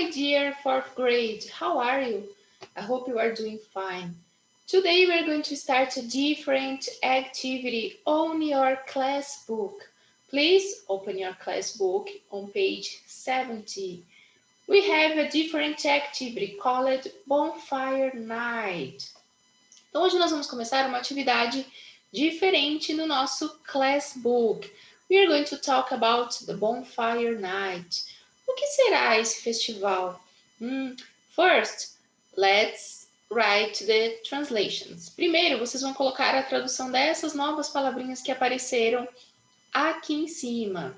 my dear fourth grade, how are you? I hope you are doing fine. Today we're going to start a different activity on your class book. Please open your class book on page 70. We have a different activity called Bonfire Night. Então hoje nós vamos começar uma atividade diferente no nosso class book. We are going to talk about the Bonfire Night. O que será esse festival? First, let's write the translations. Primeiro, vocês vão colocar a tradução dessas novas palavrinhas que apareceram aqui em cima.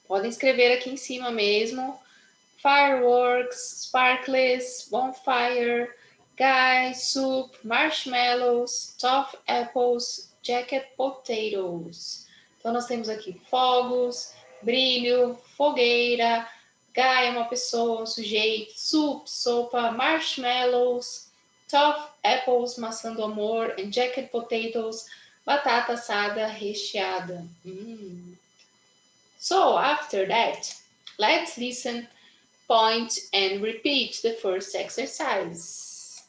Podem escrever aqui em cima mesmo. Fireworks, sparkles, bonfire, guy, soup, marshmallows, tough apples, jacket potatoes. Então, nós temos aqui fogos, brilho, fogueira, guy é uma pessoa, um sujeito, soup, sopa, marshmallows, tough apples, maçã do amor, and jacket potatoes, batata assada recheada. So, after that, let's listen, point, and repeat the first exercise.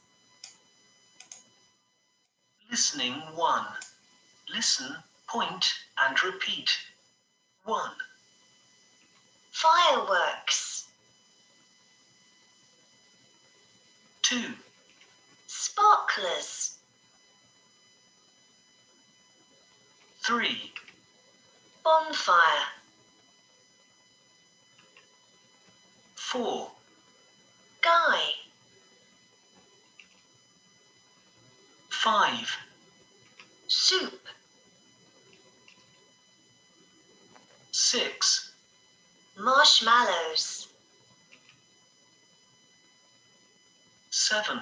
Listening 1. Listen, point, and repeat. 1. Fireworks. 2. Sparklers. 3. Bonfire. 4. Guy. 5. Soup. 6. Marshmallows. 7.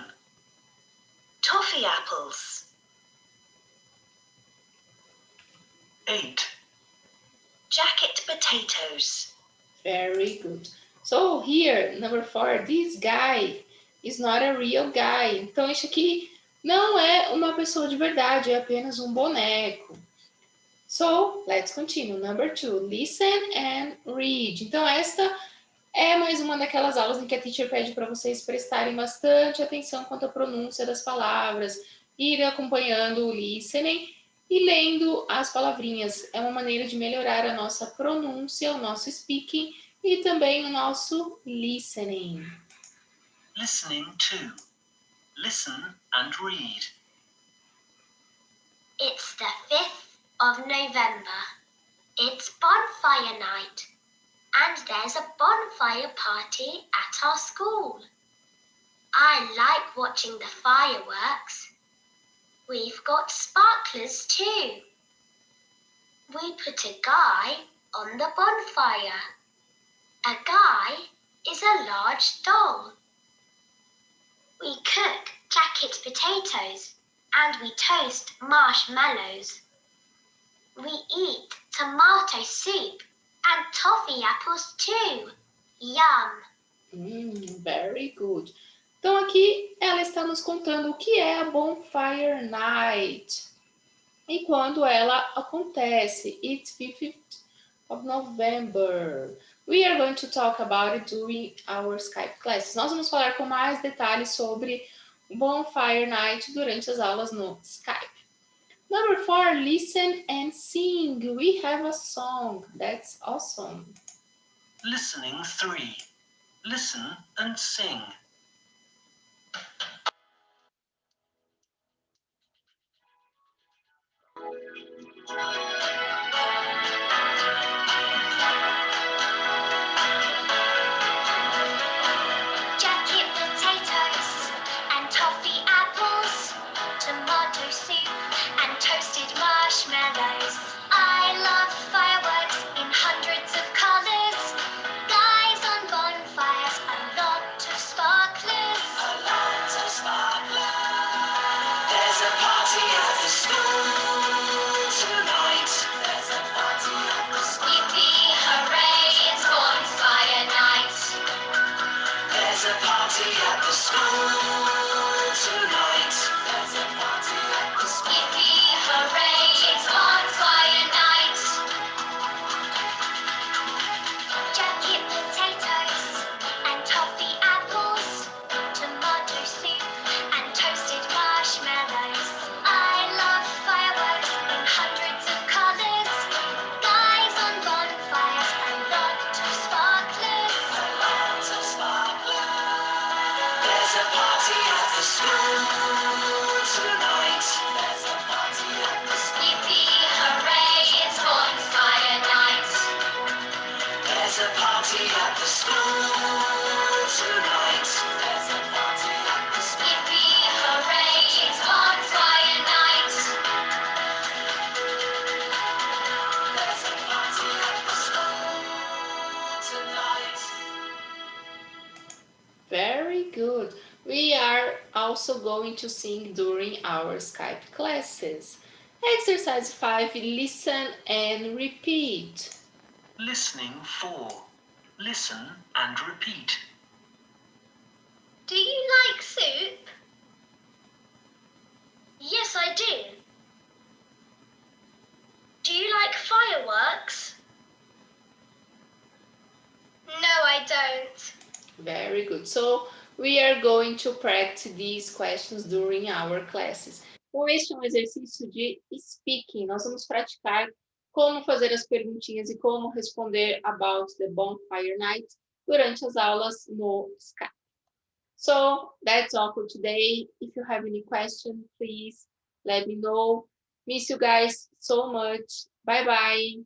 Toffee apples. 8. Jacket potatoes. Very good. So here, number 4, this guy is not a real guy. Então, isso aqui não é uma pessoa de verdade, é apenas um boneco. So, let's continue. Number 2, listen and read. Então, esta é mais uma daquelas aulas em que a teacher pede para vocês prestarem bastante atenção quanto à pronúncia das palavras, ir acompanhando o listening e lendo as palavrinhas. É uma maneira de melhorar a nossa pronúncia, o nosso speaking e também o nosso listening. Listening 2. Listen and read. It's the 5th of November. It's bonfire night. And there's a bonfire party at our school. I like watching the fireworks. We've got sparklers too. We put a guy on the bonfire. A guy is a large doll. We cook jacket potatoes and we toast marshmallows. We eat tomato soup and toffee apples too. Yum! Very good. Então aqui ela está nos contando o que é a Bonfire Night e quando ela acontece. It's 5th of November. We are going to talk about it during our Skype classes. Nós vamos falar com mais detalhes sobre Bonfire Night durante as aulas no Skype. Number 4, listen and sing. We have a song. That's awesome. Listening 3. Listen and sing. Jacket potatoes and toffee apples, tomato soup and toasted marshmallows. I love fireworks in hundreds of colors. Guys on bonfires, a lot of sparklers. A lot of sparklers. There's a party at the school tonight. There's a party at the school. Yippee, hooray, it's bonfire night. There's a party at the school tonight. There's a party at the school. Yippee, hooray, it's bonfire night. Jacket potatoes and toffee party at the school tonight. There's a party at the school. Yippee, hooray, it's bonfire night. There's a party at the school tonight. Very good. We are also going to sing during our Skype classes. Exercise 5, listen and repeat. Listening 4. Listen and repeat. Do you like soup? Yes, I do. Do you like fireworks? No, I don't. Very good. So, we are going to practice these questions during our classes. Então, este é um exercício de speaking. Nós vamos praticar como fazer as perguntinhas e como responder about the bonfire night durante as aulas no Skype. So, that's all for today. If you have any question, please let me know. Miss you guys so much. Bye bye.